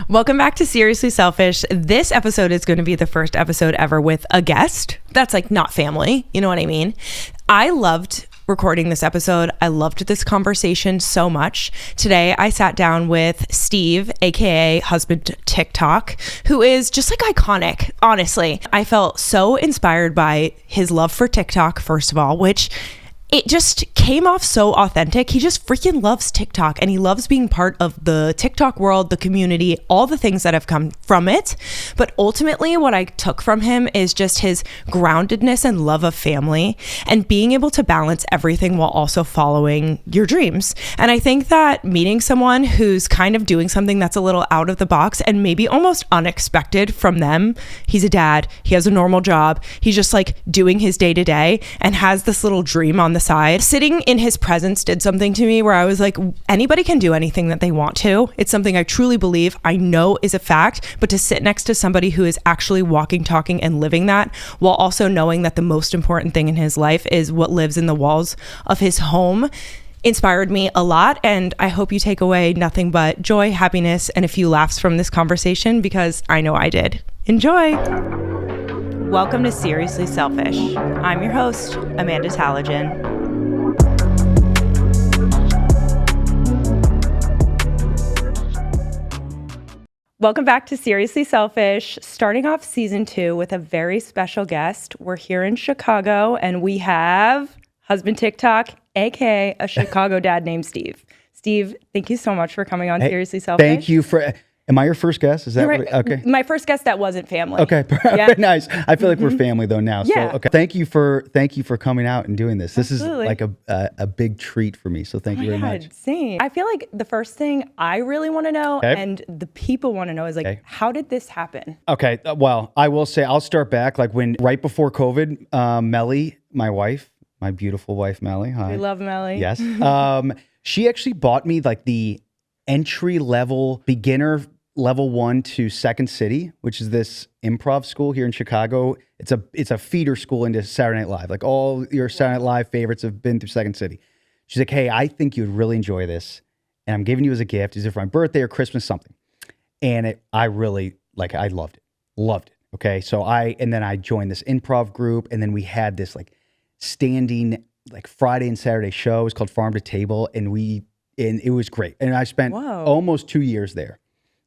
Welcome back to Seriously Selfish. This episode is going to be the first episode ever with a guest. That's like not family. You know what I mean? I loved recording this episode. I loved this conversation so much. Today, I sat down with Steve, aka Husband TikTok, who is just like iconic, honestly. I felt so inspired by his love for TikTok, first of all, which it just came off so authentic. He just freaking loves TikTok and he loves being part of the TikTok world, the community, all the things that have come from it. But ultimately what I took from him is just his groundedness and love of family and being able to balance everything while also following your dreams. And I think that meeting someone who's kind of doing something that's a little out of the box and maybe almost unexpected from them. He's a dad, he has a normal job, he's just like doing his day to day and has this little dream on the side. Sitting in his presence did something to me where I was like, anybody can do anything that they want to. It's something I truly believe, I know is a fact, but to sit next to somebody who is actually walking, talking, and living that, while also knowing that the most important thing in his life is what lives in the walls of his home, inspired me a lot. And I hope you take away nothing but joy, happiness, and a few laughs from this conversation, because I know I did. Enjoy. Welcome to Seriously Selfish. I'm your host, Amanda Talajan. Welcome back to Seriously Selfish, starting off season 2 with a very special guest. We're here in Chicago and we have Husband TikTok, aka a Chicago dad named Steve. Steve, thank you so much for coming on Seriously Selfish. Thank you for... Am I your first guest? Is that right. Okay? My first guest that wasn't family. Okay, yeah. Nice. I feel like we're family though now. Yeah. So okay. Thank you for coming out and doing this. This Absolutely. is like a big treat for me. So thank you very much. Same. I feel like the first thing I really want to know and the people want to know is like, how did this happen? Okay. Well, I will say I'll start back like when right before COVID, Melly, my wife, my beautiful wife Melly. Hi. We love Melly. Yes. She actually bought me like the entry level beginner level 1 to Second City, which is this improv school here in Chicago. It's a feeder school into Saturday Night Live. Like all your Saturday Night Live favorites have been through Second City. She's like, hey, I think you'd really enjoy this. And I'm giving you as a gift, either for my birthday or Christmas, something. And I really, like, I loved it. Loved it. Okay. So and then I joined this improv group, and then we had this like standing like Friday and Saturday show. It was called Farm to Table. And it was great. And I spent almost 2 years there.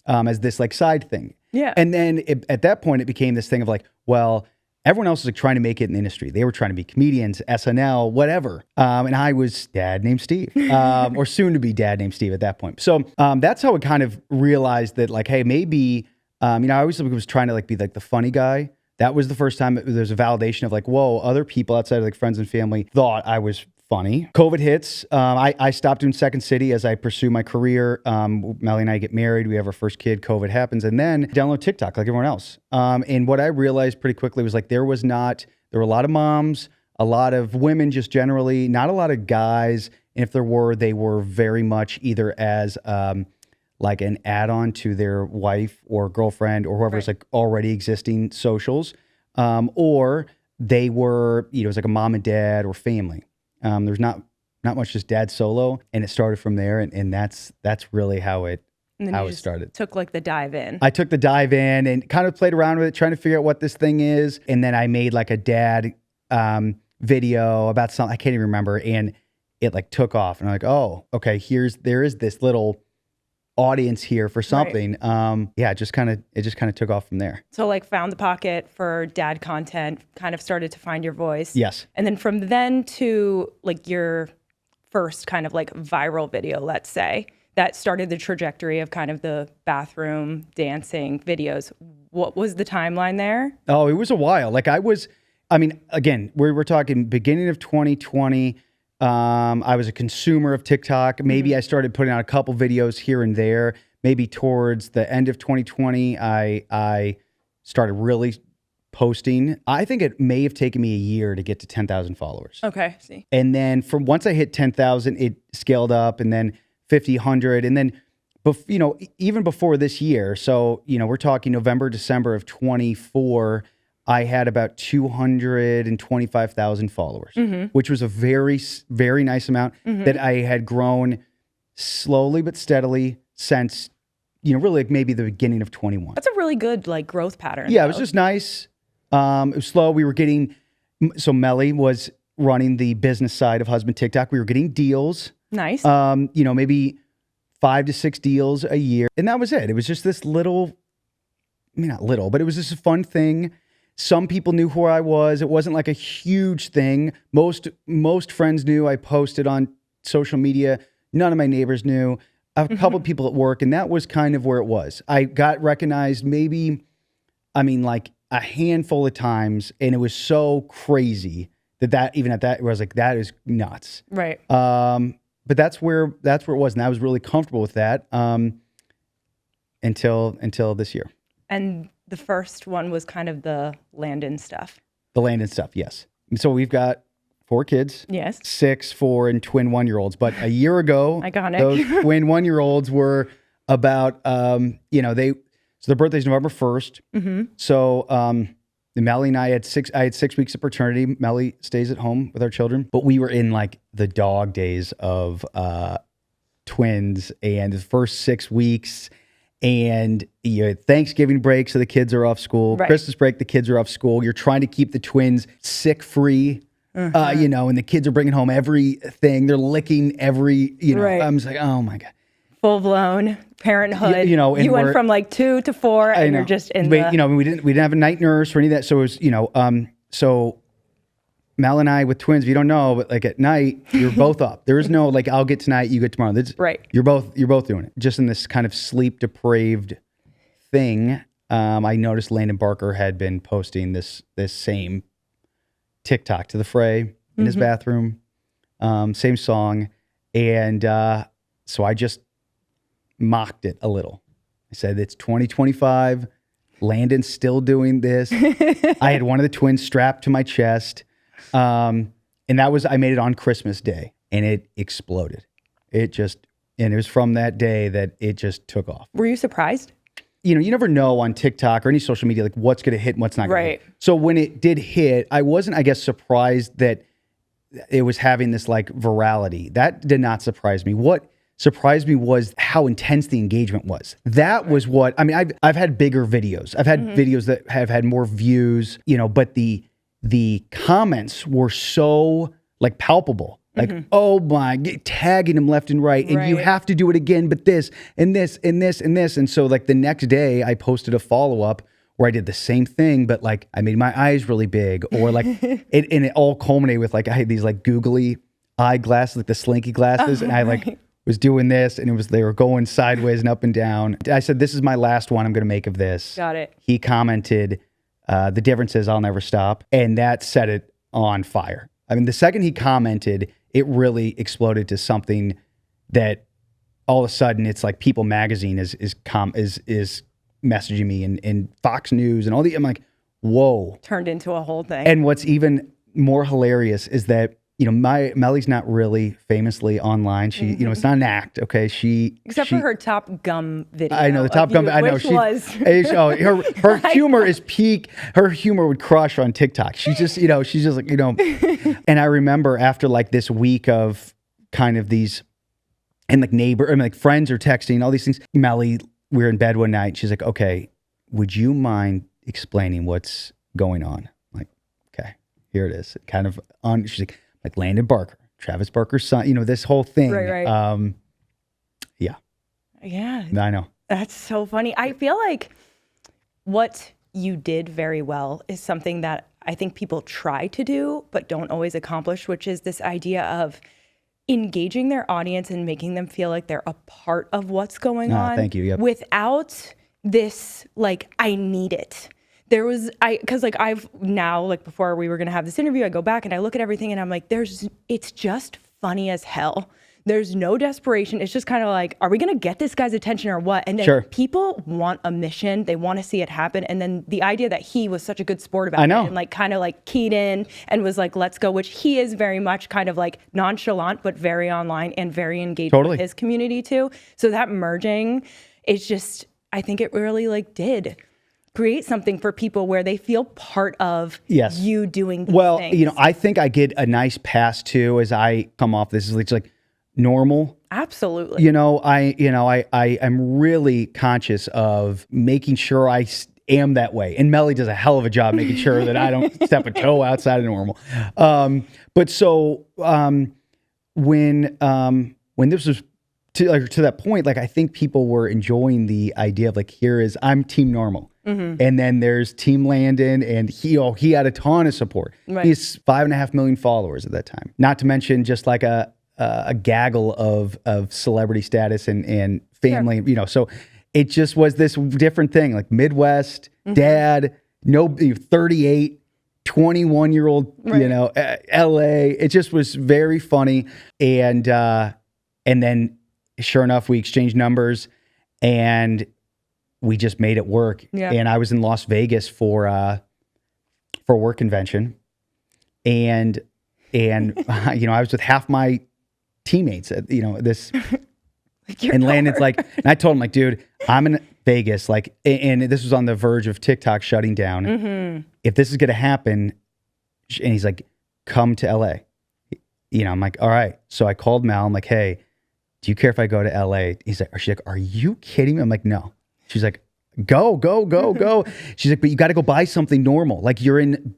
As this like side thing. Yeah. And then at that point, it became this thing of like, well, everyone else was like trying to make it in the industry. They were trying to be comedians, SNL, whatever. And I was dad named Steve, or soon to be dad named Steve at that point. So that's how I kind of realized that like, hey, maybe, I always was trying to like be like the funny guy. That was the first time there's a validation of like, whoa, other people outside of like friends and family thought I was funny. COVID hits. I stopped doing Second City as I pursue my career. Melly and I get married. We have our first kid. COVID happens. And then download TikTok like everyone else. And what I realized pretty quickly was like there were a lot of moms, a lot of women just generally, not a lot of guys. And if there were, they were very much either as like an add-on to their wife or girlfriend or whoever's like already existing socials. Or they were, it was like a mom and dad or family. There's not much just dad solo, and it started from there, and that's really how it started. Took like the dive in. I took the dive in and kind of played around with it, trying to figure out what this thing is, and then I made like a dad video about something I can't even remember, and it like took off, and I'm like, oh, okay, there is this little audience here for something. It just kind of took off from there. So like found the pocket for dad content, kind of started to find your voice. Yes. And then from then to like your first kind of like viral video, let's say, that started the trajectory of kind of the bathroom dancing videos. What was the timeline there? Oh, it was a while. Like again, we're talking beginning of 2020. I was a consumer of TikTok. Maybe I started putting out a couple videos here and there. Maybe towards the end of 2020, I started really posting. I think it may have taken me a year to get to 10,000 followers. Okay, see. And then once I hit 10,000, it scaled up, and then 50, 100, and then even before this year. So we're talking November, December of 24. I had about 225,000 followers, which was a very, very nice amount that I had grown slowly but steadily since really like maybe the beginning of 21. That's a really good like growth pattern. Yeah, it was just nice. It was slow. We were getting, so Melly was running the business side of Husband TikTok. We were getting deals. Nice. Maybe 5 to 6 deals a year. And that was it. It was just this little, not little, but it was just a fun thing. Some people knew who I was. It wasn't like a huge thing. Most friends knew I posted on social media. None of my neighbors knew. A couple of people at work, and that was kind of where it was. I got recognized like a handful of times, and it was so crazy that even at that, I was like, that is nuts. Right. But that's where it was, and I was really comfortable with that until this year. And the first one was kind of the Landon stuff. The Landon stuff, yes. And so we've got 4 kids. Yes. 6, 4, and twin 1-year-olds. But a year ago, Iconic. those twin 1-year-olds were about, so their birthday's November 1st. Mm-hmm. So Melly and I had 6 weeks of paternity. Melly stays at home with our children. But we were in like the dog days of twins, and the first 6 weeks, and Thanksgiving break, so the kids are off school. Right. Christmas break, the kids are off school. You're trying to keep the twins sick free. And the kids are bringing home everything. They're licking every, Right. I'm just like, oh my God. Full blown parenthood. And you went from like 2 to 4 and you're just in we didn't have a night nurse or any of that. So it was, so Mel and I with twins, if you don't know, but like at night, you're both up. There is no like, I'll get tonight, you get tomorrow. Right. You're both doing it. Just in this kind of sleep depraved thing. I noticed Landon Barker had been posting this same TikTok to the fray in his bathroom, same song. And so I just mocked it a little. I said, it's 2025. Landon's still doing this. I had one of the twins strapped to my chest. And I made it on Christmas Day, and it exploded. And it was from that day that it just took off. Were you surprised? You never know on TikTok or any social media, like what's going to hit and what's not going to hit. So when it did hit, I wasn't, I guess, surprised that it was having this like virality. That did not surprise me. What surprised me was how intense the engagement was. That was what, I've had bigger videos. I've had videos that have had more views, but the comments were so like palpable. Like, oh my, tagging him left and right. And you have to do it again, but this and this and this and this. And so like the next day I posted a follow-up where I did the same thing, but like I made my eyes really big, or like it all culminated with like I had these like googly eyeglasses, like the slinky glasses. And I like was doing this, and they were going sideways and up and down. I said, this is my last one I'm going to make of this. Got it. He commented, the difference is I'll never stop. And that set it on fire. The second he commented, it really exploded to something that all of a sudden it's like People Magazine is messaging me, and Fox News and all I'm like, whoa. Turned into a whole thing. And what's even more hilarious is that, Melly's not really famously online. She, it's not an act. Okay. Except for her Top Gum video. I know the Top Gum. I know her humor is peak. Her humor would crush on TikTok. She's just, she's just like, and I remember after like this week of kind of these, and like friends are texting, all these things. Melly, we were in bed one night. She's like, okay, would you mind explaining what's going on? I'm like, okay, here it is. Kind of on, she's like Landon Barker, Travis Barker's son, this whole thing. Right. Yeah. Yeah. I know. That's so funny. I feel like what you did very well is something that I think people try to do, but don't always accomplish, which is this idea of engaging their audience and making them feel like they're a part of what's going on. Thank you. Yep. Without this, like, I need it. Because like I've now, like before we were going to have this interview, I go back and I look at everything and I'm like, it's just funny as hell. There's no desperation. It's just kind of like, are we going to get this guy's attention or what? And then people want a mission. They want to see it happen. And then the idea that he was such a good sport about it and like kind of like keyed in and was like, let's go, which he is very much kind of like nonchalant, but very online and very engaged with his community too. So that merging is just, I think it really like did create something for people where they feel part of you doing these things. I think I get a nice pass too as I come off this. It's like, normal. Absolutely. I'm really conscious of making sure I am that way. And Melly does a hell of a job making sure that I don't step a toe outside of normal. But so when this was to that point, like I think people were enjoying the idea of like, I'm team normal. And then there's Team Landon, and he had a ton of support. Right. He has 5.5 million followers at that time. Not to mention just like a gaggle of celebrity status and family, so it just was this different thing, like Midwest dad, 38, 21-year-old, LA. It just was very funny. And then sure enough, we exchanged numbers and we just made it work. Yeah. And I was in Las Vegas for a work convention, and I was with half my teammates at this. And Landon's like, and I told him like, dude, I'm in Vegas, like, and this was on the verge of TikTok shutting down. If this is gonna happen, and he's like, come to LA. I'm like, all right. So I called Mel. I'm like, hey, do you care if I go to LA? She's like, are you kidding me? I'm like, no. She's like, go. She's like, but you got to go buy something normal. Like you're in,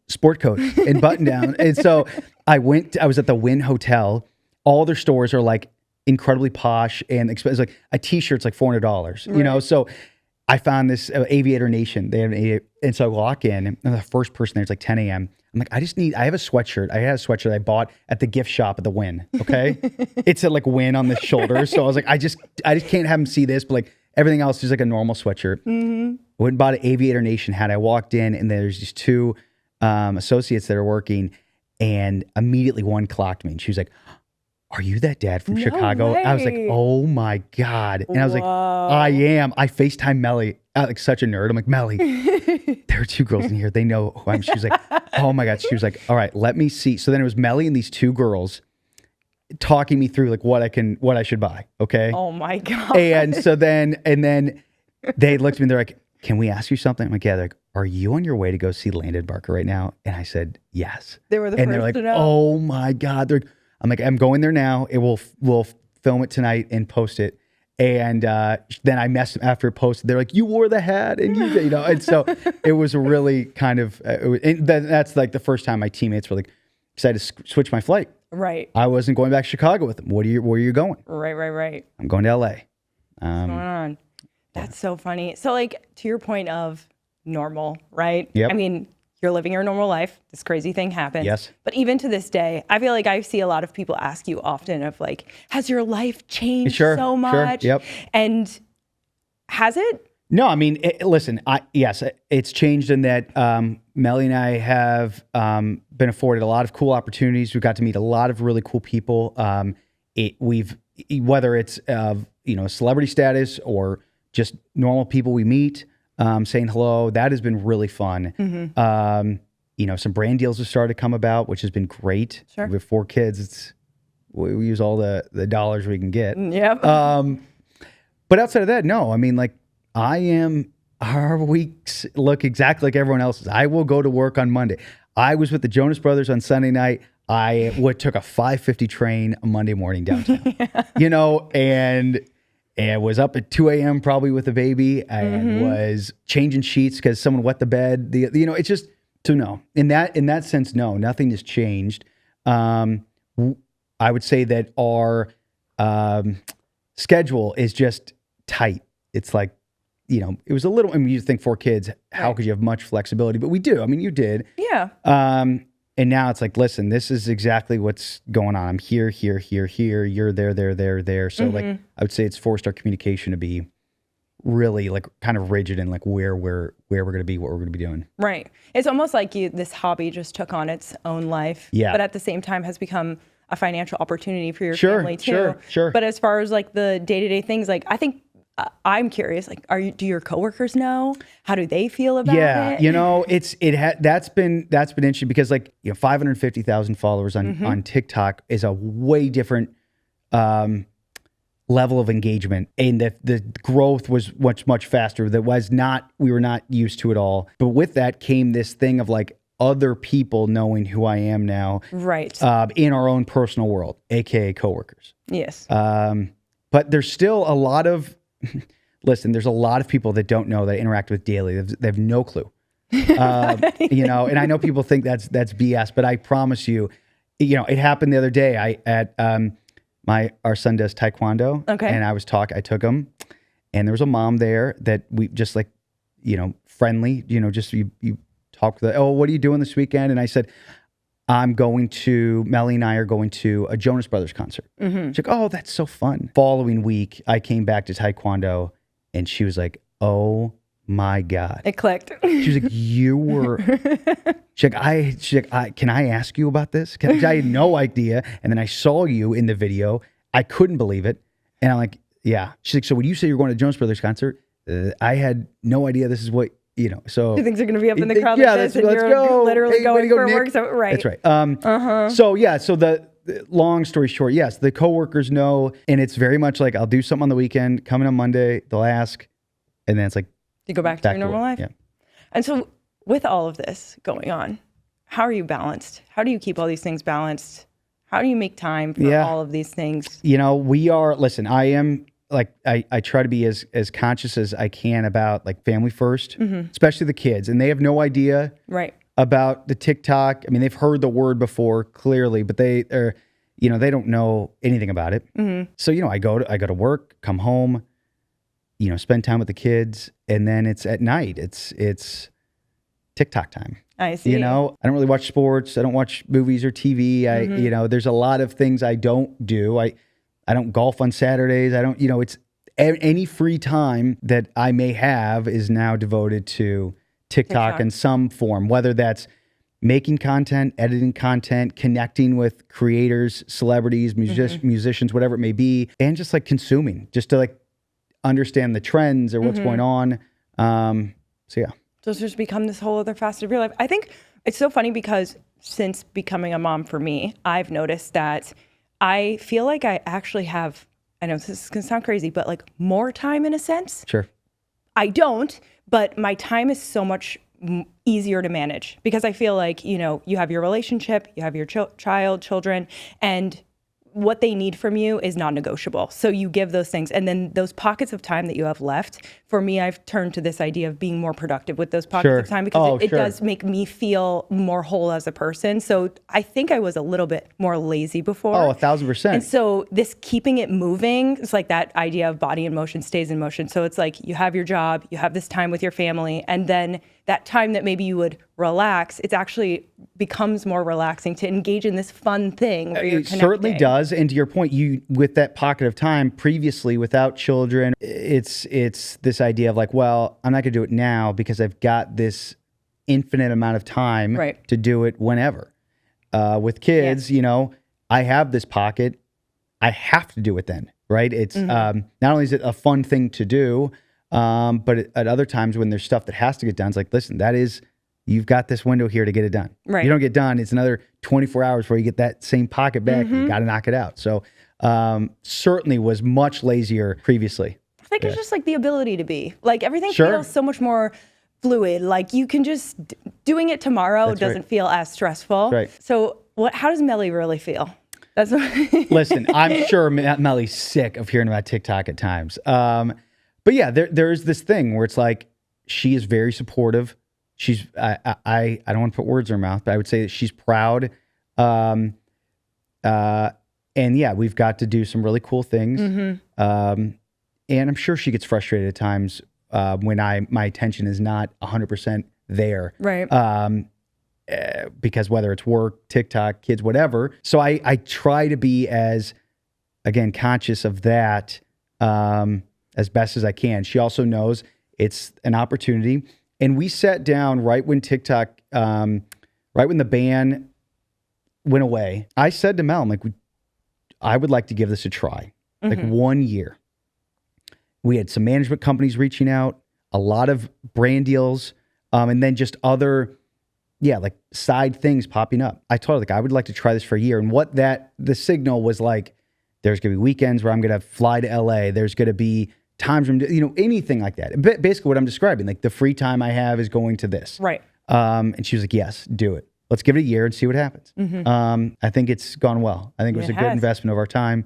sport coat and button down. And so I was at the Wynn Hotel. All their stores are like incredibly posh and expensive. Like a t-shirt's like $400, So I found this Aviator Nation. And so I walk in, and the first person there, it's like 10 a.m. I'm like, I have a sweatshirt. I had a sweatshirt I bought at the gift shop at the Wynn. Okay. It's at like Wynn on the shoulder. So I was like, I just can't have them see this, but like everything else is like a normal sweatshirt. I went and bought an Aviator Nation hat. I walked in, and there's these two associates that are working, and immediately one clocked me, and she was like, are you that dad from Chicago? Way. I was like, oh my God. And I was like, I am. I FaceTime Melly. I'm like such a nerd. I'm like, Melly, there are two girls in here. They know who I am. She was like, oh my God. She was like, all right, let me see. So then it was Melly and these two girls talking me through like what I should buy. Okay. Oh my God. And then they looked at me and they're like, can we ask you something? I'm like, yeah. They're like, are you on your way to go see Landon Barker right now? And I said, yes. They were the first they're like, to know. oh my God. I'm like, I'm going there now. We'll film it tonight and post it. And then I messed them after it posted. They're like, you wore the hat, and and so it was really kind of. That's like the first time my teammates were like excited to switch my flight. Right. I wasn't going back to Chicago with them. Where are you going? Right. I'm going to LA. What's going on? That's so funny. So like to your point of normal, right? Yep. I mean, you're living your normal life. This crazy thing happens. Yes. But even to this day, I feel like I see a lot of people ask you often of like, has your life changed so much? Sure. Yep. And has it? No, I mean, listen, yes, it's changed in that Melly and I have been afforded a lot of cool opportunities. We've got to meet a lot of really cool people. Whether it's celebrity status or just normal people we meet, saying hello, that has been really fun. Some brand deals have started to come about, which has been great. Sure. We have 4 kids. We use all the dollars we can get. Yep. But outside of that, no. I mean, like, our weeks look exactly like everyone else's. I will go to work on Monday. I was with the Jonas Brothers on Sunday night. I took a 5:50 train a Monday morning downtown, and was up at 2 a.m. probably with a baby, and was changing sheets because someone wet the bed. It's just no. In that sense, no, nothing has changed. I would say that our schedule is just tight. It's like, it was a little. I mean, you think 4 kids, how could you have much flexibility? But we do. I mean, you did. Yeah. And now it's like, listen, this is exactly what's going on. I'm here. You're there. So like, I would say it's forced our communication to be really like kind of rigid and like where we're going to be, what we're going to be doing. Right. It's almost like this hobby just took on its own life. Yeah. But at the same time has become a financial opportunity for your Sure, family too. Sure. But as far as like the day-to-day things, like I think I'm curious, like, do your coworkers know? How do they feel about it? Yeah, that's been interesting because 550,000 followers on TikTok is a way different level of engagement, and the growth was much faster. We were not used to it all. But with that came this thing of like, other people knowing who I am now, Right. in our own personal world, aka coworkers. Yes. But there's still a lot of listen. There's a lot of people that don't know that I interact with daily. They have no clue. You know, and I know people think that's BS, but I promise you, you know, it happened the other day. Our son does taekwondo, Okay. and I took him, and there was a mom there that we just like, you know, friendly, you know, just you talk with her, oh, what are you doing this weekend? And I said, Melly and I are going to a Jonas Brothers concert. Mm-hmm. She's like, oh, that's so fun. Following week, I came back to taekwondo, and she was like, oh my God. It clicked. She was like, you were, she's like, can I ask you about this? I had no idea. And then I saw you in the video. I couldn't believe it. And I'm like, yeah. She's like, so when you say you're going to Jonas Brothers concert, I had no idea this is what, you know, so. Two things are going to be up in the crowd yeah, like this, and let's you're go. literally Hey, going go, for Nick. work. So, right. That's right. So yeah, so the long story short, yes, the coworkers know, and it's very much like, I'll do something on the weekend, come in on Monday, they'll ask, and then it's like, You go back to your normal life. Yeah. And so with all of this going on, how are you balanced? How do you keep all these things balanced? How do you make time for all of these things? You know, I am like, I try to be as conscious as I can about like family first, especially the kids. And they have no idea about the TikTok. I mean, they've heard the word before clearly, but they don't know anything about it. Mm-hmm. So, you know, I go to work, come home, you know, spend time with the kids, and then it's at night. It's TikTok time. I see. You know, I don't really watch sports. I don't watch movies or TV. You know, there's a lot of things I don't do. I don't golf on Saturdays. I don't, you know, it's any free time that I may have is now devoted to TikTok in some form, whether that's making content, editing content, connecting with creators, celebrities, musicians, whatever it may be, and just like consuming, just to like understand the trends or what's going on. So yeah. So it's just become this whole other facet of your life. I think it's so funny because since becoming a mom for me, I've noticed that I feel like I actually have, I know this can sound crazy, but like more time in a sense. Sure. I don't, but my time is so much easier to manage because I feel like, you know, you have your relationship, you have your children, and what they need from you is non-negotiable. So you give those things. And then those pockets of time that you have left, for me, I've turned to this idea of being more productive with those pockets of time because it does make me feel more whole as a person. So I think I was a little bit more lazy before. Oh, 1,000%. And so this keeping it moving, it's like that idea of body in motion stays in motion. So it's like you have your job, you have this time with your family, and then that time that maybe you would relax, it actually becomes more relaxing to engage in this fun thing where you're connecting. It certainly does. And to your point, with that pocket of time previously without children, it's this idea of like, well, I'm not going to do it now because I've got this infinite amount of time to do it whenever. With kids, you know, I have this pocket. I have to do it then, right? It's not only is it a fun thing to do, but at other times when there's stuff that has to get done, it's like, listen, you've got this window here to get it done. Right. You don't get done, it's another 24 hours before you get that same pocket back. You got to knock it out. So certainly was much lazier previously. I think it's just like the ability to be. Like everything feels so much more fluid. Like you can just, doing it tomorrow doesn't feel as stressful. Right. So how does Melly really feel? That's Listen, I'm sure Melly's sick of hearing about TikTok at times. But yeah, there's this thing where it's like, she is very supportive. She's, I don't want to put words in her mouth, but I would say that she's proud. And yeah, we've got to do some really cool things. And I'm sure she gets frustrated at times when my attention is not 100% there. Right. Because whether it's work, TikTok, kids, whatever. So I try to be as, again, conscious of that as best as I can. She also knows it's an opportunity. And we sat down right when TikTok, right when the ban went away. I said to Mel, I'm like, I would like to give this a try, like 1 year. We had some management companies reaching out, a lot of brand deals, and then just other, like side things popping up. I told her, like, I would like to try this for a year. And the signal was like, there's going to be weekends where I'm going to fly to LA. There's going to be times when, anything like that. Basically what I'm describing, like the free time I have is going to this. Right. And she was like, yes, do it. Let's give it a year and see what happens. I think it's gone well. I think it was a good investment of our time.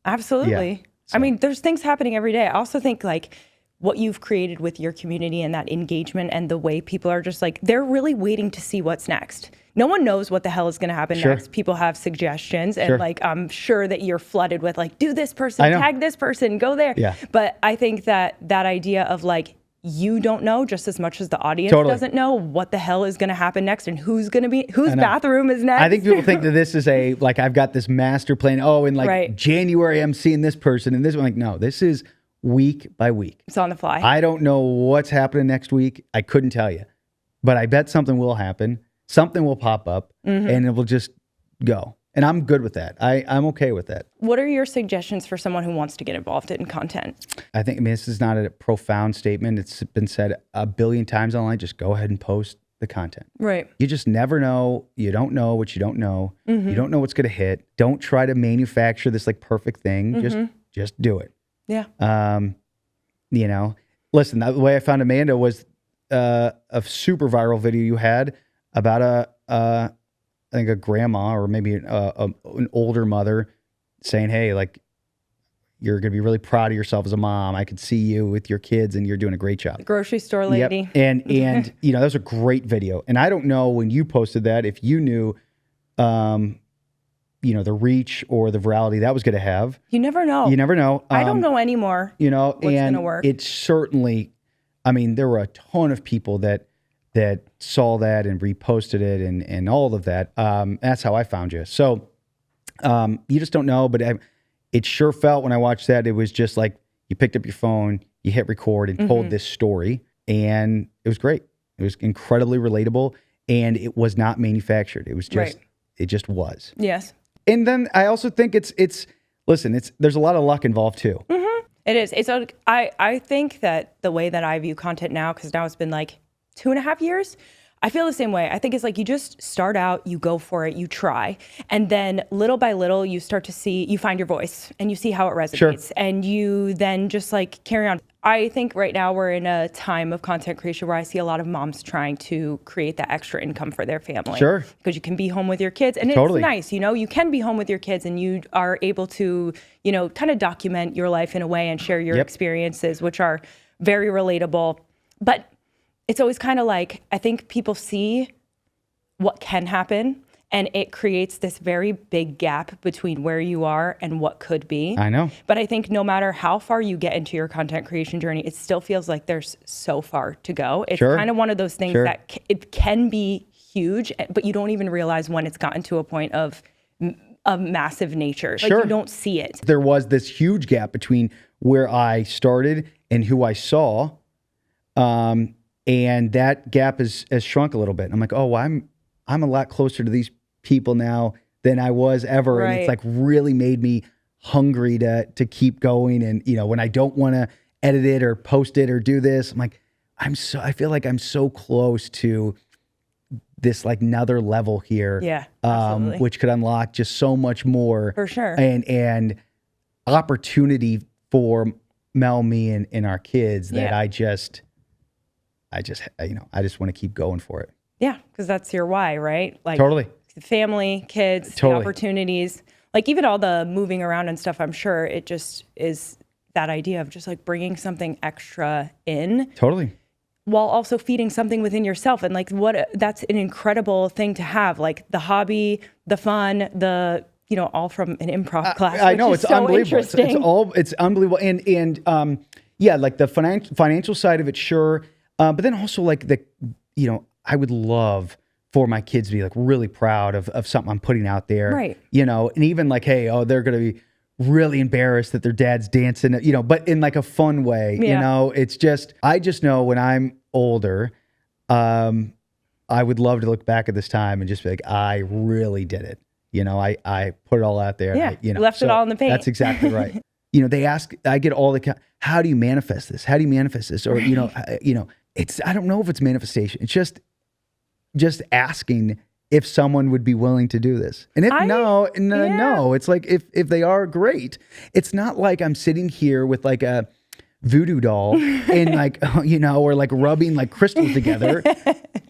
Absolutely. Yeah, so. I mean, there's things happening every day. I also think like what you've created with your community and that engagement and the way people are just like, they're really waiting to see what's next. No one knows what the hell is going to happen next. People have suggestions and like, I'm sure that you're flooded with like, do this person, tag this person, go there. Yeah. But I think that idea of like, you don't know just as much as the audience doesn't know what the hell is going to happen next and whose bathroom is next. I think people think that this is like, I've got this master plan. Oh, in like January, I'm seeing this person and this one. Like, no, this is week by week. It's on the fly. I don't know what's happening next week. I couldn't tell you, but I bet something will happen. Something will pop up and it will just go. And I'm good with that. I'm okay with that. What are your suggestions for someone who wants to get involved in content? I think, this is not a profound statement. It's been said a billion times online. Just go ahead and post the content. Right. You just never know. You don't know what you don't know. You don't know what's going to hit. Don't try to manufacture this like perfect thing. Just do it. Yeah. You know, listen, the way I found Amanda was a super viral video you had about I think a grandma or maybe an older mother saying, hey, like, you're going to be really proud of yourself as a mom. I could see you with your kids and you're doing a great job. The grocery store lady. Yep. And you know, that was a great video. And I don't know when you posted that, if you knew, you know, the reach or the virality that was going to have. You never know. You never know. I don't know anymore. You know, what's going to work. It certainly, I mean, there were a ton of people that saw that and reposted it and all of that. That's how I found you. So you just don't know, but it sure felt when I watched that, it was just like you picked up your phone, you hit record and told this story, and it was great. It was incredibly relatable, and it was not manufactured. It was just, it just was. Yes. And then I also think listen, there's a lot of luck involved too. It is. I think that the way that I view content now, because now it's been like 2.5 years, I feel the same way. I think it's like you just start out, you go for it, you try. And then little by little, you start to see, you find your voice and you see how it resonates. And you then just like carry on. I think right now we're in a time of content creation where I see a lot of moms trying to create that extra income for their family. Because you can be home with your kids. And it's nice, you know, you can be home with your kids and you are able to, you know, kind of document your life in a way and share your experiences, which are very relatable. But it's always kind of like, I think people see what can happen and it creates this very big gap between where you are and what could be. I know. But I think no matter how far you get into your content creation journey, it still feels like there's so far to go. It's kind of one of those things that it can be huge, but you don't even realize when it's gotten to a point of massive nature. Like you don't see it. There was this huge gap between where I started and who I saw. And that gap has shrunk a little bit. I'm like, oh, well, I'm a lot closer to these people now than I was ever. And it's like really made me hungry to keep going. And, you know, when I don't want to edit it or post it or do this, I'm like, I feel like I'm so close to this like another level here. Yeah. Which could unlock just so much more. For sure. And opportunity for Mel, me, and our kids that I just want to keep going for it. Yeah, because that's your why, right? Like the family, kids, the opportunities, like even all the moving around and stuff. I'm sure it just is that idea of just like bringing something extra in. While also feeding something within yourself. And like that's an incredible thing to have. Like the hobby, the fun, you know, all from an improv class. I know, it's so unbelievable. It's unbelievable. And yeah, like the financial side of it, sure. But then also like you know, I would love for my kids to be like really proud of something I'm putting out there. Right. You know, and even like, hey, they're going to be really embarrassed that their dad's dancing, you know, but in like a fun way, you know, it's just, I just know when I'm older, I would love to look back at this time and just be like, I really did it. You know, I put it all out there. Yeah. You know, left it all in the paint. That's exactly right. You know, I get all how do you manifest this? How do you manifest this? Or, you know, I don't know if it's manifestation. It's just asking if someone would be willing to do this. And if no, it's like, if they are, great. It's not like I'm sitting here with like a voodoo doll and like, you know, or like rubbing like crystals together.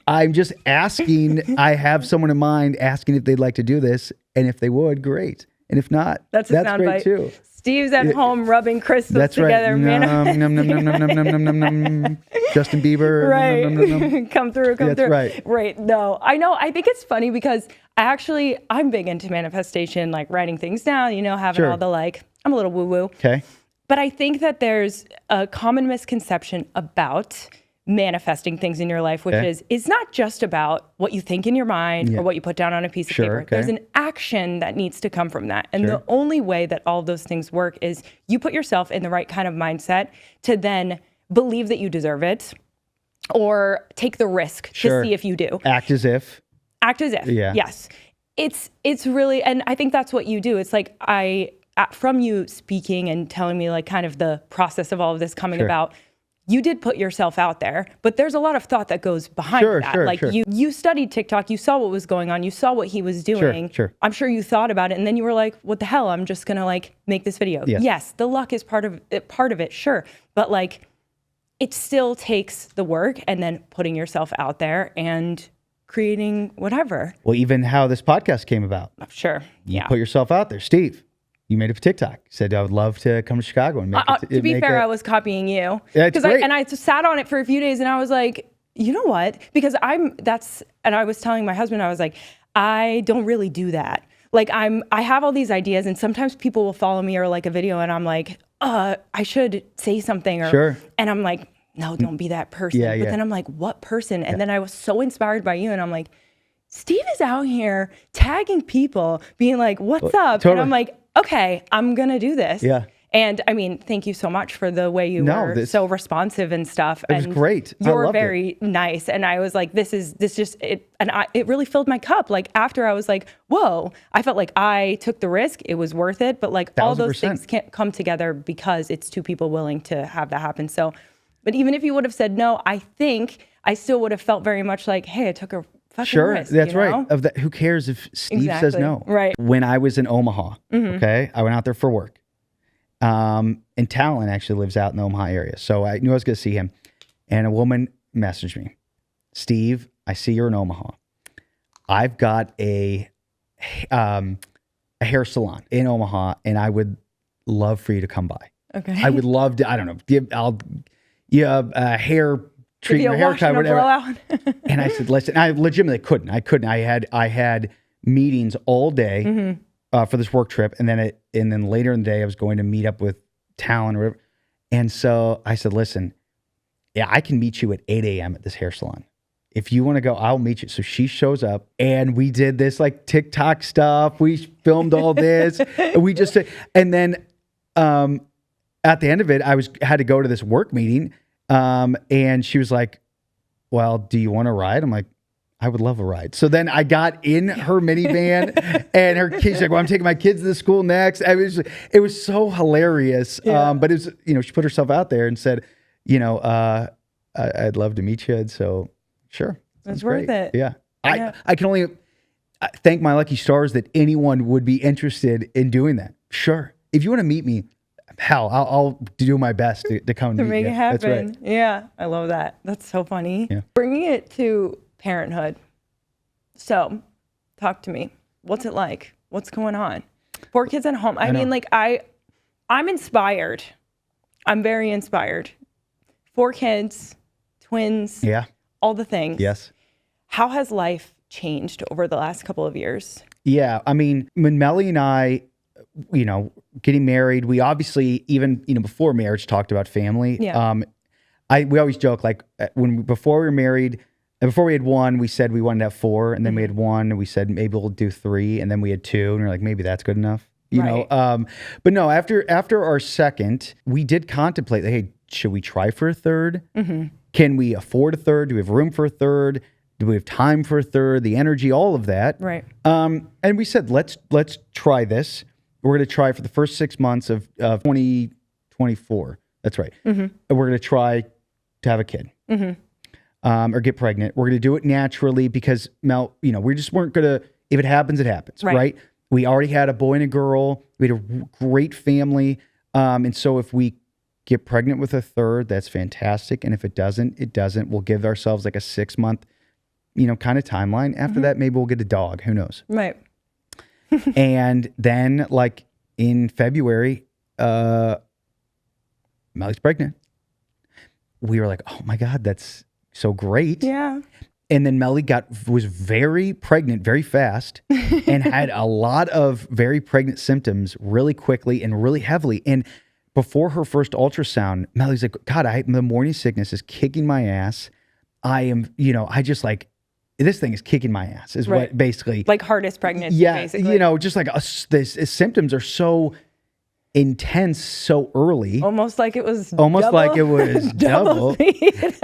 I'm just asking. I have someone in mind asking if they'd like to do this, and if they would, great. And if not, that's great soundbite too. Steve's at home rubbing crystals That's together. Right. Nom, nom, nom, nom, nom, nom, nom, nom, nom, nom. Justin Bieber. Right. Nom, nom, nom, nom. Come through. That's right. Right. No, I know. I think it's funny because I'm big into manifestation, like writing things down, having all the I'm a little woo woo. Okay. But I think that there's a common misconception about manifesting things in your life, which is it's not just about what you think in your mind or what you put down on a piece of paper. Okay. There's an action that needs to come from that. And the only way that all of those things work is you put yourself in the right kind of mindset to then believe that you deserve it or take the risk to see if you do. Act as if. Yeah. Yes. It's really, and I think that's what you do. It's like from you speaking and telling me like kind of the process of all of this coming about, you did put yourself out there, but there's a lot of thought that goes behind that. You studied TikTok, you saw what was going on, you saw what he was doing. Sure. I'm sure you thought about it, and then you were like, "What the hell? I'm just gonna make this video." Yes, the luck is part of it, sure, but it still takes the work and then putting yourself out there and creating whatever. Well, even how this podcast came about. Sure. You put yourself out there, Steve. You made a TikTok. Said I would love to come to Chicago and make it. To be fair, I was copying you. Yeah, it's great. I sat on it for a few days, and I was like, you know what? Because and I was telling my husband, I was like, I don't really do that. I have all these ideas, and sometimes people will follow me or like a video, and I'm like, I should say something, and I'm like, no, don't be that person. But then I'm like, what person? And then I was so inspired by you, and I'm like, Steve is out here tagging people, being like, what's up? Totally. And I'm like, okay, I'm going to do this. Yeah. And I mean, thank you so much for the way you were so responsive and stuff. It was great. You're very nice. And I was like, this just, it really filled my cup. After I was like, whoa, I felt like I took the risk. It was worth it. But all those things can't come together because it's two people willing to have that happen. So, but even if you would have said no, I think I still would have felt very much like, hey, I took a fucking risk. That's right. Who cares if Steve says no? Right. When I was in Omaha, I went out there for work. And Talon actually lives out in the Omaha area. So I knew I was going to see him. And a woman messaged me, Steve, I see you're in Omaha. I've got a hair salon in Omaha, and I would love for you to come by. Okay. I would love to, I don't know, a hair treatment, haircut, whatever. And I said, listen, I legitimately couldn't. I had meetings all day for this work trip, and then later in the day I was going to meet up with Talon or whatever. And so I said, listen, I can meet you at 8 a.m. at this hair salon. If you want to go, I'll meet you. So she shows up, and we did this TikTok stuff. We filmed all this. And then at the end of it, had to go to this work meeting. And she was like, well, do you want to ride? I'm like, I would love a ride. So then I got in her minivan, and her kids, she's like, well, I'm taking my kids to school next. It was so hilarious. Yeah. But it was, she put herself out there and said, I'd love to meet you. And so sure. It's worth it. Yeah. I can only thank my lucky stars that anyone would be interested in doing that. Sure. If you want to meet me, hell, I'll do my best to come to meet make you. it happen. That's right. Yeah, I love that. That's so funny. Yeah. Bringing it to parenthood. So, talk to me. What's it like? What's going on? 4 kids at home. I mean, I'm inspired. I'm very inspired. 4 kids, twins. Yeah. All the things. Yes. How has life changed over the last couple of years? Yeah. I mean, when Melly and I, getting married, we obviously even, before marriage talked about family. Yeah. We always joke before we were married, before we had 1, we said we wanted to have 4, and then we had 1, and we said maybe we'll do 3, and then we had 2, and we're like, maybe that's good enough, know. But no, after our second, we did contemplate, hey, should we try for a third? Mm-hmm. Can we afford a third? Do we have room for a third? Do we have time for a third? The energy, all of that. Right. And we said, let's try this. We're going to try for the first 6 months of 2024. That's right. Mm-hmm. And we're going to try to have a kid. Mm-hmm. Or get pregnant. We're going to do it naturally because Mel, we just weren't going to, if it happens, it happens, right? We already had a boy and a girl. We had a great family. And so if we get pregnant with a third, that's fantastic. And if it doesn't, it doesn't. We'll give ourselves like a 6-month kind of timeline. After that, maybe we'll get a dog. Who knows? Right. And then like in February, Melly's pregnant. We were like, oh my God, that's so great. Yeah. And then Melly was very pregnant very fast and had a lot of very pregnant symptoms really quickly and really heavily. And before her first ultrasound, Melly's like, God, the morning sickness is kicking my ass. I am, I just like, this thing is kicking my ass is what basically. Like hardest pregnancy, yeah, basically. Just like the symptoms are so intense so early. Almost like it was double.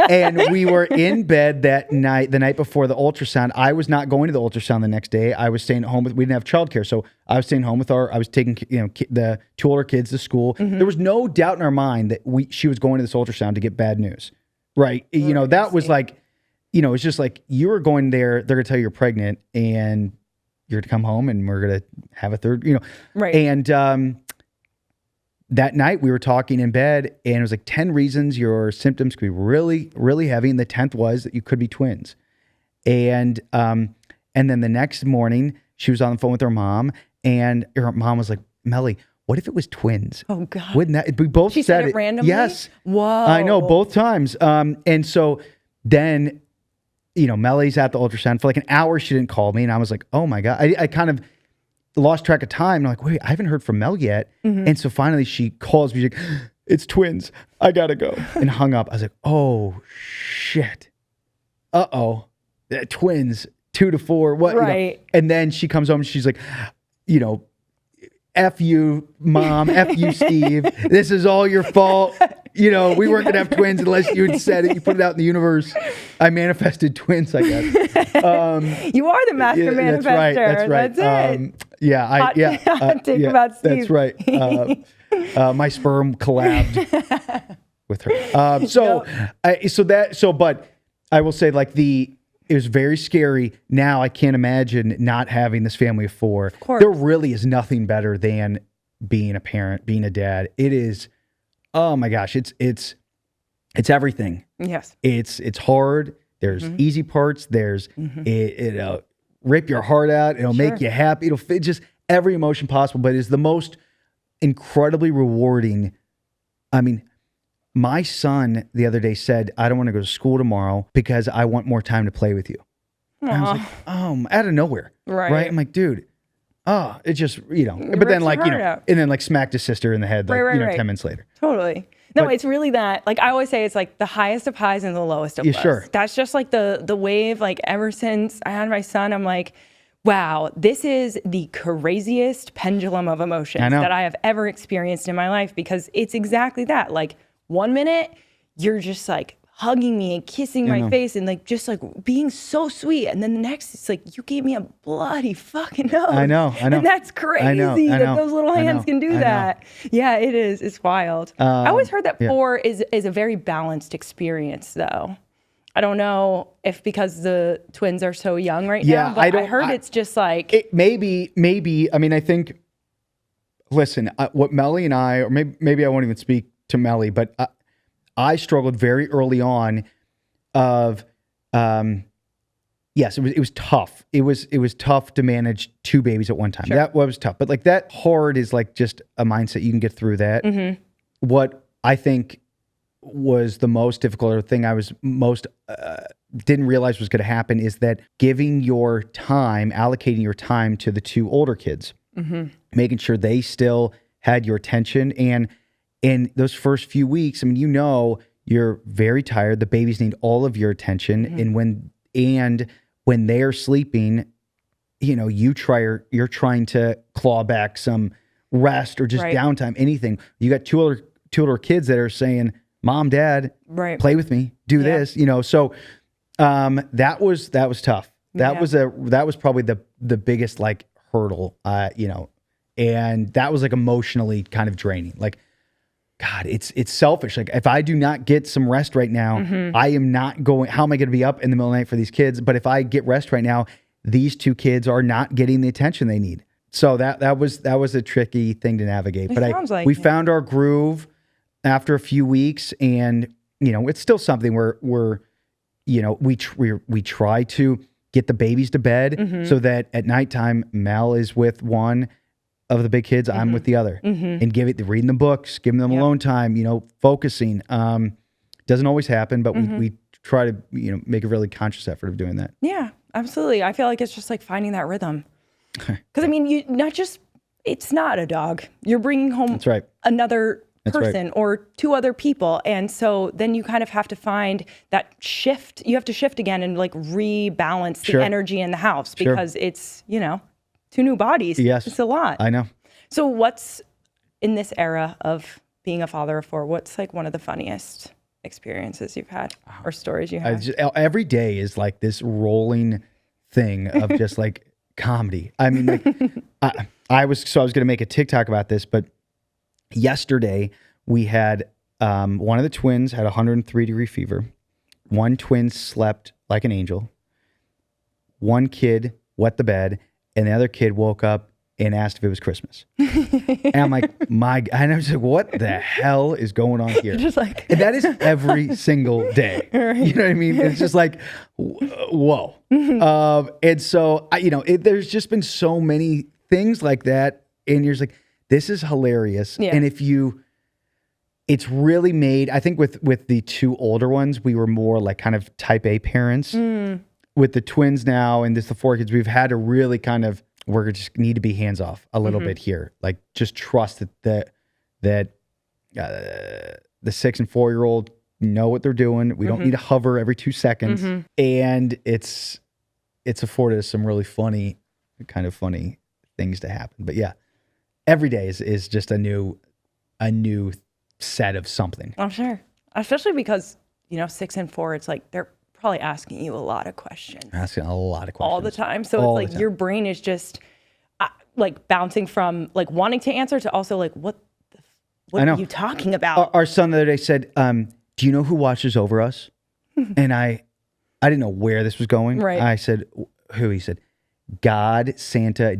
And we were in bed the night before the ultrasound. I was not going to the ultrasound the next day. I was staying at home we didn't have childcare. So I was staying home I was taking, the 2 older kids to school. There was no doubt in our mind that she was going to this ultrasound to get bad news. Right. That was like, it's just like you were going there, they're going to tell you you're pregnant and you're going to come home and we're going to have a third, Right. And, that night we were talking in bed and it was like 10 reasons your symptoms could be really, really heavy. And the 10th was that you could be twins. And then the next morning she was on the phone with her mom and her mom was like, Melly, what if it was twins? Oh God. Wouldn't that, we both she said it randomly? Yes. Whoa. I know, both times. And so then, Melly's at the ultrasound for like an hour. She didn't call me and I was like, oh my God. I kind of lost track of time. I'm like, wait, I haven't heard from Mel yet. And so finally she calls me. She's like, it's twins. I gotta go. And hung up. I was like, oh shit. Uh-oh. Twins, 2 to 4. What? Right. And then she comes home and she's like, F you, Mom. F you, Steve. This is all your fault. We weren't going to have twins unless you had said it. You put it out in the universe. I manifested twins, I guess. You are the master manifester. That's right. That's it. Hot take about Steve. That's right. My sperm collabed with her. But I will say like it was very scary. Now I can't imagine not having this family of 4. Of course. There really is nothing better than being a parent, being a dad. It is, oh my gosh, it's everything. Yes. It's hard. There's easy parts. There's it'll rip your heart out. It'll make you happy. It'll fit just every emotion possible, but it's the most incredibly rewarding. I mean, my son the other day said, I don't want to go to school tomorrow because I want more time to play with you. And I was like, out of nowhere. Right. I'm like, dude, it just, but then like, and then like smacked his sister in the head, like, 10 minutes later. Totally. No, it's really that. Like I always say, it's like the highest of highs and the lowest of lows. Sure. That's just like the wave. Like ever since I had my son, I'm like, wow, this is the craziest pendulum of emotions that I have ever experienced in my life because it's exactly that. Like 1 minute, you're just like hugging me and kissing my face and like just like being so sweet. And then the next, it's like, you gave me a bloody fucking nose. I know. And that's crazy that those little hands can do that. Yeah, it is. It's wild. I always heard that 4 is a very balanced experience though. I don't know if because the twins are so young right now, but I heard it's just like. Maybe. I mean, I think, listen, what Melly and I, or maybe I won't even speak to Melly, but I struggled very early on of, yes, it was tough. It was tough to manage 2 babies at one time. That was tough. But like that hard is like just a mindset. You can get through that. What I think was the most difficult or thing I was most didn't realize was going to happen is that giving your time, allocating your time to the 2 older kids, making sure they still had your attention. And in those first few weeks, I mean, you're very tired. The babies need all of your attention. And when they're sleeping, you're trying to claw back some rest or just downtime, anything. You got two older kids that are saying, Mom, Dad, play with me, do this, So that was tough. That was probably the biggest like hurdle, and that was like emotionally kind of draining. Like, God, it's selfish. Like if I do not get some rest right now, I am not going, how am I going to be up in the middle of the night for these kids? But if I get rest right now, these 2 kids are not getting the attention they need. So that was a tricky thing to navigate. But we found our groove after a few weeks, and it's still something we're we try to get the babies to bed so that at nighttime Mel is with one of the big kids, I'm with the other, and reading the books, giving them alone time, focusing. Doesn't always happen, but we try to make a really conscious effort of doing that. Yeah, absolutely. I feel like it's just like finding that rhythm. Because I mean, it's not a dog. You're bringing home another person or two other people. And so then you kind of have to find that shift. You have to shift again and like rebalance the energy in the house because it's, two new bodies. Yes. It's a lot. I know. So what's in this era of being a father of four, what's like one of the funniest experiences you've had or stories you have? Every day is like this rolling thing of just like comedy. I mean, like I was going to make a TikTok about this, but yesterday we had one of the twins had 103-degree fever. One twin slept like an angel. One kid wet the bed, and the other kid woke up and asked if it was Christmas. And I'm like, and I was like, what the hell is going on here? Just like, and that is every single day. Right. You know what I mean? It's just like, whoa. And so, there's just been so many things like that. And you're just like, this is hilarious. Yeah. And it's really made, I think with the two older ones, we were more like kind of type A parents. With the twins now and the four kids, we've had to really kind of, we're just need to be hands off a little bit here. Like just trust that the 6 and 4 year old know what they're doing. We don't need to hover every 2 seconds. And it's afforded us some really funny things to happen. But yeah, every day is just a new set of something. I'm sure. Especially because, 6 and 4, it's like they're probably asking you a lot of questions. Asking a lot of questions. All the time. So it's like your brain is just like bouncing from like wanting to answer to also like, what are you talking about? Our son the other day said, do you know who watches over us? And I didn't know where this was going. Right. I said, who? He said, God, Santa,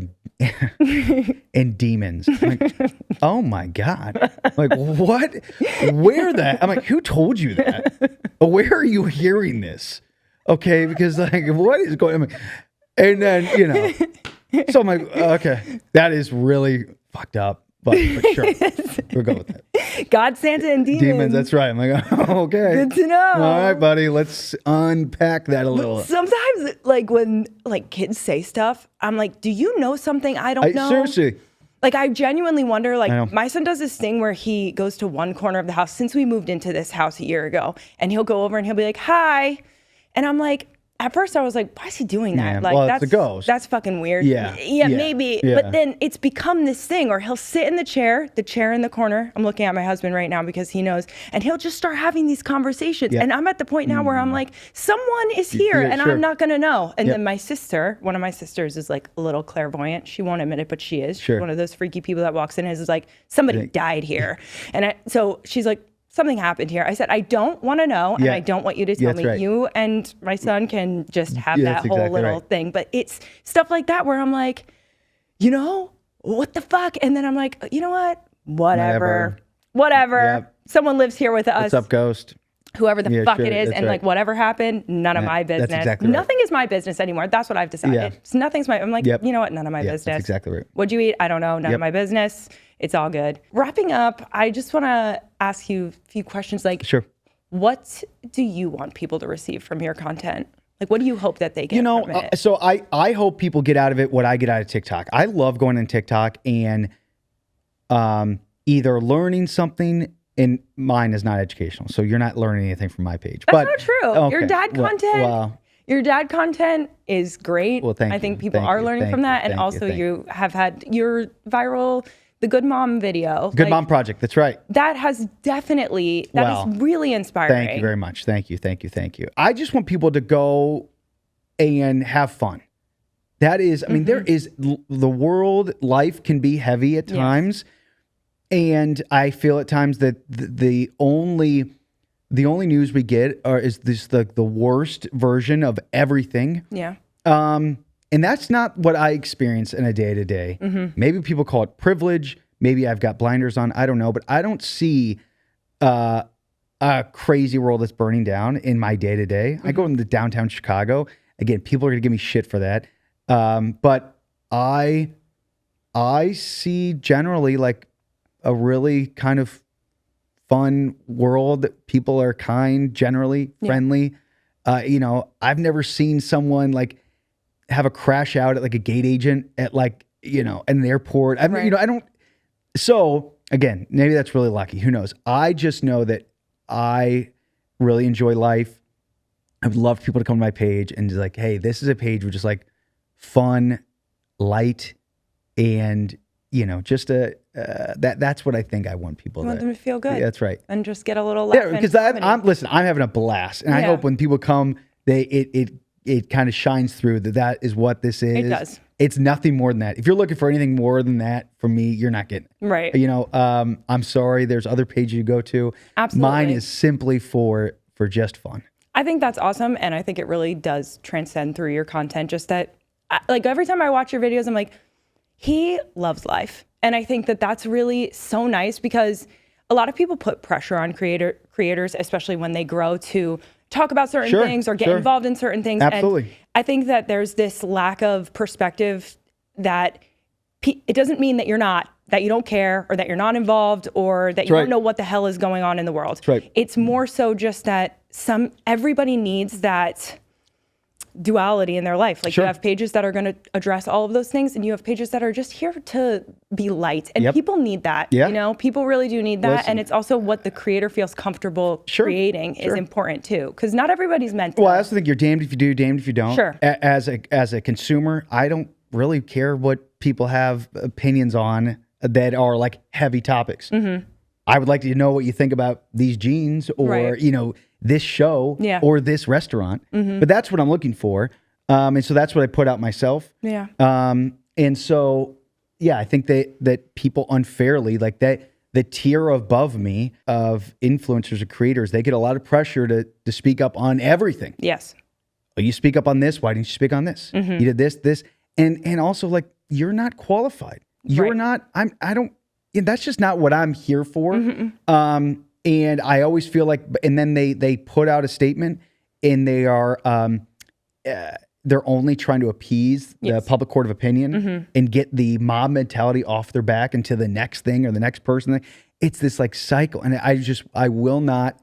and demons. I'm like, oh my God. I'm like, what? Where that? I'm like, who told you that? Where are you hearing this? Okay, because like, what is going on? And then, so I'm like, okay, that is really fucked up. But sure, we'll go with that. God, Santa, and demons. Demons, that's right. I'm like, oh, okay. Good to know. All right, buddy, let's unpack that a little. Sometimes, like when like kids say stuff, I'm like, do you know something I don't know? Seriously. Like I genuinely wonder, like my son does this thing where he goes to one corner of the house since we moved into this house a year ago, and he'll go over and he'll be like, hi. And I'm like, at first I was like, why is he doing that? Yeah, like well, that's a ghost. That's fucking weird. Yeah, maybe. Yeah. But then it's become this thing, or he'll sit in the chair in the corner. I'm looking at my husband right now because he knows, and he'll just start having these conversations. Yeah. And I'm at the point now where I'm like, someone is here and I'm not going to know. And then my sister, one of my sisters is like a little clairvoyant. She won't admit it, but she is. She's one of those freaky people that walks in and is like, somebody died here. And so she's like, something happened here. I said, I don't want to know, and I don't want you to tell me. Right. You and my son can just have that whole little thing. But it's stuff like that where I'm like, what the fuck? And then I'm like, you know what? Whatever. Yep. Someone lives here with us. What's up, ghost? Whoever the fuck it is. And like whatever happened, none of my business. That's exactly Nothing is my business anymore. That's what I've decided. Yeah. Nothing's my, I'm like, you know what? None of my business. That's exactly right. What'd you eat? I don't know. None of my business. It's all good. Wrapping up, I just want to ask you a few questions. Like, what do you want people to receive from your content? Like, what do you hope that they get from it? So I hope people get out of it what I get out of TikTok. I love going on TikTok and either learning something, and mine is not educational, so you're not learning anything from my page. That's not true. Okay. Your dad content. Your dad content is great. Well, thank you. I think people are learning from that. And also you have had your viral, the Good Mom video. Good Mom Project. That's right. That has definitely, that is really inspiring. Thank you very much. Thank you. I just want people to go and have fun. That is, I mean, there is, the world, life can be heavy at times. And I feel at times that the only news we get is this the worst version of everything. Yeah. And that's not what I experience in a day-to-day. Maybe people call it privilege. Maybe I've got blinders on. I don't know. But I don't see a crazy world that's burning down in my day to day. I go into downtown Chicago. Again, people are gonna give me shit for that. But I see generally like a really kind of fun world. People are kind, generally friendly. I've never seen someone like have a crash out at like a gate agent at like, at an airport. I mean, I don't. So again, maybe that's really lucky. Who knows? I just know that I really enjoy life. I would love people to come to my page and just like, hey, this is a page which is like fun, light, and just that's what I think I want people You want them to feel good. Yeah, that's right. And just get a little laugh. Yeah, because I'm having a blast, and I hope when people come, it kind of shines through that is what this is. It does. It's nothing more than that. If you're looking for anything more than that from me, you're not getting it. Right. I'm sorry. There's other pages you go to. Absolutely. Mine is simply for just fun. I think that's awesome, and I think it really does transcend through your content. Just that, like every time I watch your videos, I'm like, he loves life. And I think that that's really so nice because a lot of people put pressure on creators, especially when they grow, to talk about certain things or get involved in certain things. Absolutely. And I think that there's this lack of perspective that it doesn't mean that you don't care or that you're not involved or that you don't know what the hell is going on in the world. That's right. It's more so just that everybody needs that duality in their life. Like you have pages that are going to address all of those things and you have pages that are just here to be light. And people need that. Yeah. People really do need that. Listen. And it's also what the creator feels comfortable creating is important too. Because not everybody's meant to. Well, I also think you're damned if you do, damned if you don't. Sure. As a consumer, I don't really care what people have opinions on that are like heavy topics. Mm-hmm. I would like to know what you think about these jeans or, this show or this restaurant. Mm-hmm. But that's what I'm looking for. And so that's what I put out myself. Yeah. And so, I think that people unfairly, like that, the tier above me of influencers or creators, they get a lot of pressure to speak up on everything. Yes. Oh, you speak up on this. Why didn't you speak on this? Mm-hmm. You did this. And also like, you're not qualified. You're not, that's just not what I'm here for. Mm-hmm. And I always feel like, and then they put out a statement and they are, they're only trying to appease the public court of opinion and get the mob mentality off their back into the next thing or the next person. It's this like cycle. And I will not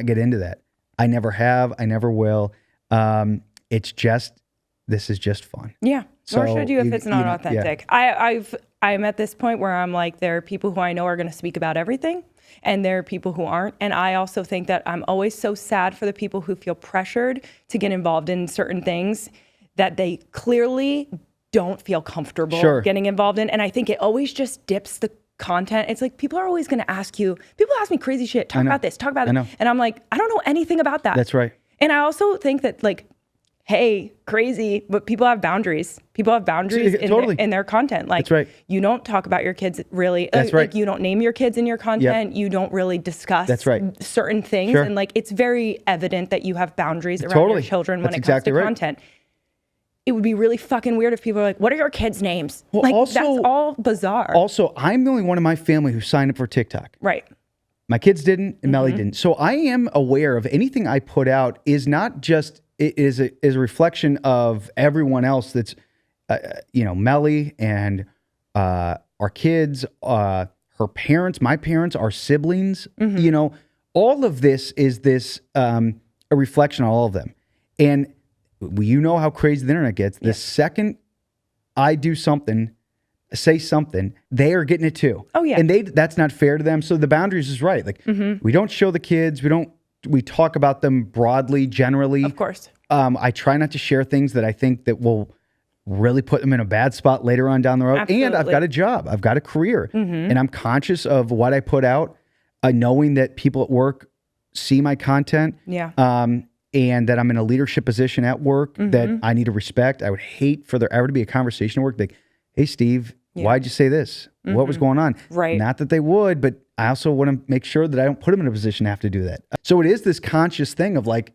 get into that. I never have, I never will. This is just fun. Yeah. So, nor should you if it's not authentic. Yeah. I'm at this point where I'm like, there are people who I know are going to speak about everything and there are people who aren't. And I also think that I'm always so sad for the people who feel pressured to get involved in certain things that they clearly don't feel comfortable getting involved in. And I think it always just dips the content. It's like people are always going to ask me crazy shit. Talk about this, talk about that. And I'm like, I don't know anything about that. That's right. And I also think that like, hey, crazy, but people have boundaries. People have boundaries in their content. Like, that's right. You don't talk about your kids really. That's right. Like, you don't name your kids in your content. Yep. You don't really discuss certain things. Sure. And like, it's very evident that you have boundaries around your children when it comes to content. It would be really fucking weird if people are like, what are your kids' names? Well, like, also, that's all bizarre. Also, I'm the only one in my family who signed up for TikTok. Right. My kids didn't and Melly didn't. So I am aware of anything I put out is not just... It is a reflection of everyone else that's, Melly and our kids, her parents, my parents, our siblings, all of this is a reflection on all of them. And you know how crazy the internet gets. The second I do something, say something, they are getting it too. Oh, yeah. And that's not fair to them. So the boundaries is right. Like, we don't show the kids, we talk about them broadly, generally. Of course. I try not to share things that I think that will really put them in a bad spot later on down the road. Absolutely. And I've got a job. I've got a career. And I'm conscious of what I put out, knowing that people at work see my content. Yeah. And that I'm in a leadership position at work that I need to respect. I would hate for there ever to be a conversation at work like, hey, Steve, why'd you say this? What was going on? Right. Not that they would, but I also want to make sure that I don't put them in a position to have to do that. So it is this conscious thing of like,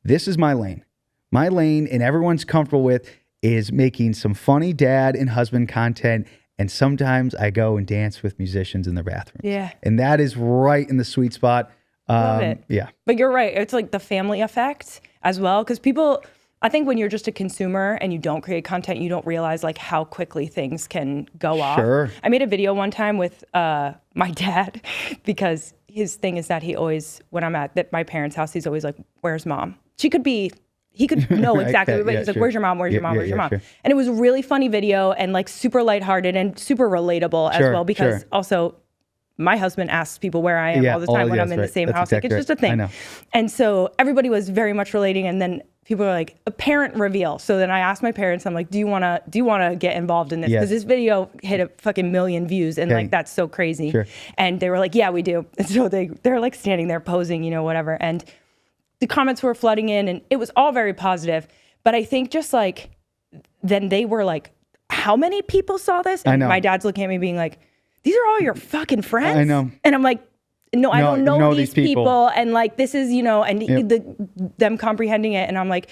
this is my lane. My lane, and everyone's comfortable with, is making some funny dad and husband content. And sometimes I go and dance with musicians in their bathroom. Yeah. And that is right in the sweet spot. Love it. Yeah. But you're right. It's like the family effect as well. Because people, I think when you're just a consumer and you don't create content, you don't realize like how quickly things can go off. Sure. I made a video one time with my dad because his thing is that he always, when I'm at my parents' house, he's always like, where's mom? He could know exactly, but he's like, where's your mom? Where's your mom? Where's your mom? Sure. And it was a really funny video and like super lighthearted and super relatable as well because also my husband asks people where I am all the time when I'm in the same house. Like it's just a thing. I know. And so everybody was very much relating. And then people were like, a parent reveal. So then I asked my parents, I'm like, do you want to get involved in this? Because this video hit a fucking million views. And like, that's so crazy. Sure. And they were like, yeah, we do. And so they're like standing there posing, you know, whatever. And the comments were flooding in and it was all very positive. But I think just like, then they were like, how many people saw this? And my dad's looking at me being like, these are all your fucking friends? I know. And I'm like, no, I don't know these people. And like, this is, you know, and them comprehending it. And I'm like,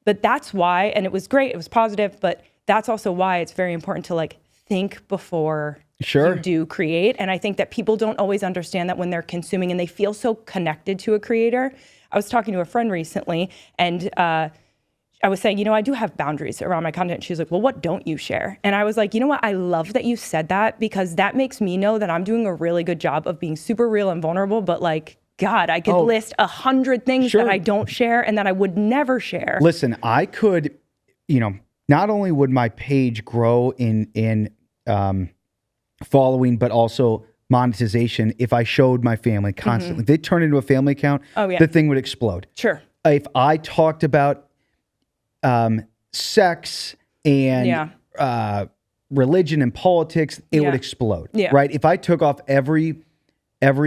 but that's why, and it was great. It was positive, but that's also why it's very important to like think before you do create. And I think that people don't always understand that when they're consuming and they feel so connected to a creator. I was talking to a friend recently and, I was saying, you know, I do have boundaries around my content. She was like, well, what don't you share? And I was like, you know what? I love that you said that because that makes me know that I'm doing a really good job of being super real and vulnerable. But like, God, I could list 100 things that I don't share and that I would never share. Listen, I could, you know, not only would my page grow in following, but also monetization if I showed my family constantly. If they turn into a family account, the thing would explode. Sure. If I talked about sex and religion and politics, it would explode. Yeah. Right. If I took off every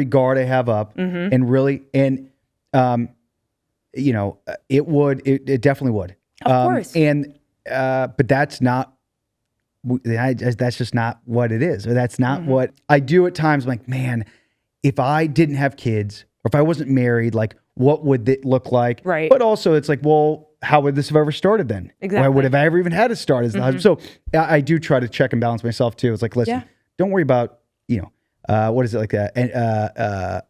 guard I have up and really, and you know, it definitely would. Of course. And but that's just not what it is. Or that's not what I do at times. I'm like, man, if I didn't have kids or if I wasn't married, like what would it look like? Right. But also it's like, well, how would this have ever started then? Exactly. Why would have I ever even had a start as the husband? So I do try to check and balance myself too. It's like, listen, don't worry about, you know, what is it like that?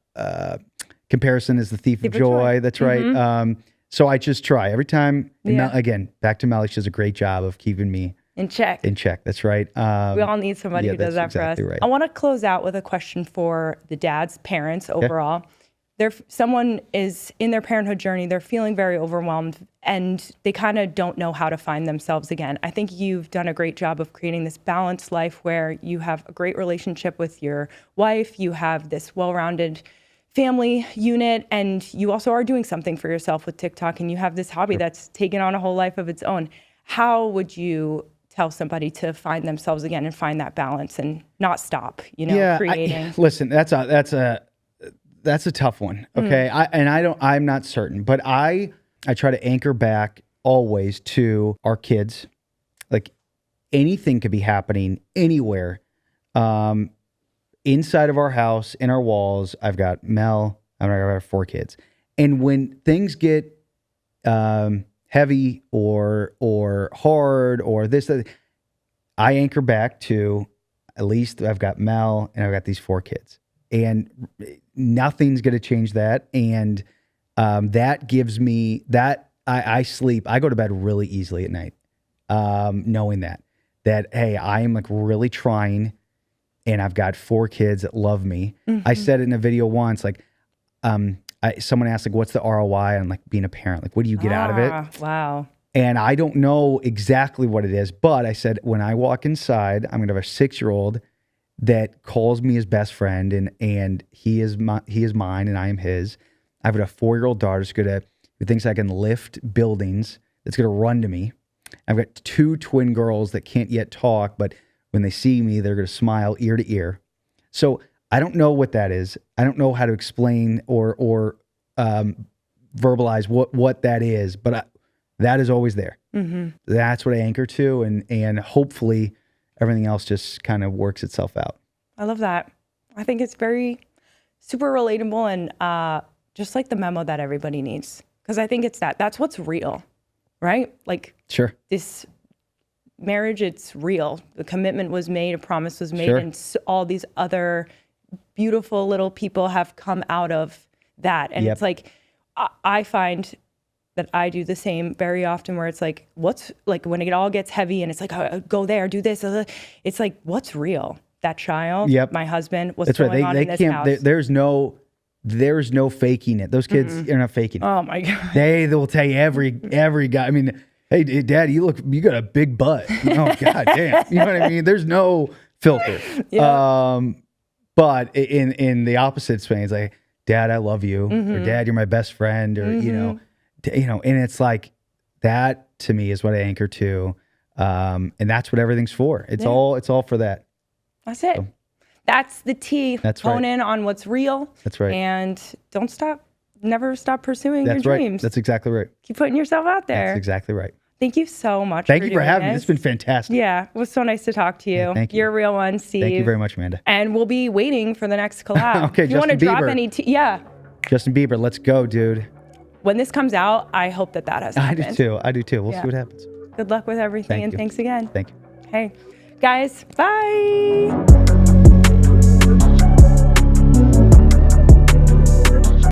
Comparison is the thief of joy. That's right. So I just try every time. Again, back to Melly, she does a great job of keeping me in check. That's right. We all need somebody who does that for us. Right. I want to close out with a question for the dads, parents overall. Someone is in their parenthood journey, they're feeling very overwhelmed and they kind of don't know how to find themselves again. I think you've done a great job of creating this balanced life where you have a great relationship with your wife, you have this well-rounded family unit, and you also are doing something for yourself with TikTok and you have this hobby that's taken on a whole life of its own. How would you tell somebody to find themselves again and find that balance and not stop, you know, creating? Listen, that's a tough one. Okay. I'm not certain, but I try to anchor back always to our kids. Like anything could be happening anywhere. Inside of our house, in our walls, I've got Mel, I've got 4 kids. And when things get, heavy or hard or this, I anchor back to at least I've got Mel and I've got these 4 kids. And nothing's going to change that. And that gives me that I sleep. I go to bed really easily at night, knowing that, hey, I am like really trying and I've got 4 kids that love me. I said it in a video once, like someone asked like, what's the ROI on like being a parent? Like, what do you get out of it? Wow. And I don't know exactly what it is, but I said, when I walk inside, I'm going to have a 6-year-old that calls me his best friend and he is mine and I am his. I've got a 4-year-old daughter who thinks I can lift buildings, that's going to run to me. I've got 2 twin girls that can't yet talk, but when they see me, they're going to smile ear to ear. So I don't know what that is. I don't know how to explain or verbalize what that is, but that is always there. That's what I anchor to, and hopefully everything else just kind of works itself out. I love that. I think it's very super relatable and just like the memo that everybody needs. Because I think that's what's real, right? Like this marriage, it's real. The commitment was made, a promise was made, and all these other beautiful little people have come out of that. And it's like, I find that I do the same very often, where it's like, what's like when it all gets heavy and it's like, oh, go there, do this. It's like, what's real? That child, my husband, what's going on in this house? There's no faking it. Those kids are not faking it. Oh my God. They will tell you every guy. I mean, hey, Dad, you got a big butt. Oh God damn. You know what I mean? There's no filter. But in the opposite space, like, Dad, I love you, or Dad, you're my best friend, or you know, and it's like that to me is what I anchor to, and that's what everything's for. It's all for that. That's it. So, that's the T. That's Hone right. in on what's real. That's right. And never stop pursuing your dreams. That's exactly right. Keep putting yourself out there. That's exactly right. Thank you so much. Thank you for having me. It's been fantastic. Yeah, it was so nice to talk to you. Yeah, thank you. You're a real one, Steve. Thank you very much, Amanda. And we'll be waiting for the next collab. Okay, if you want to drop Bieber. any Justin Bieber, let's go, dude. When this comes out, I hope that has happened. I do too. We'll see what happens. Good luck with everything, and thanks again. Thank you. Hey, guys, bye.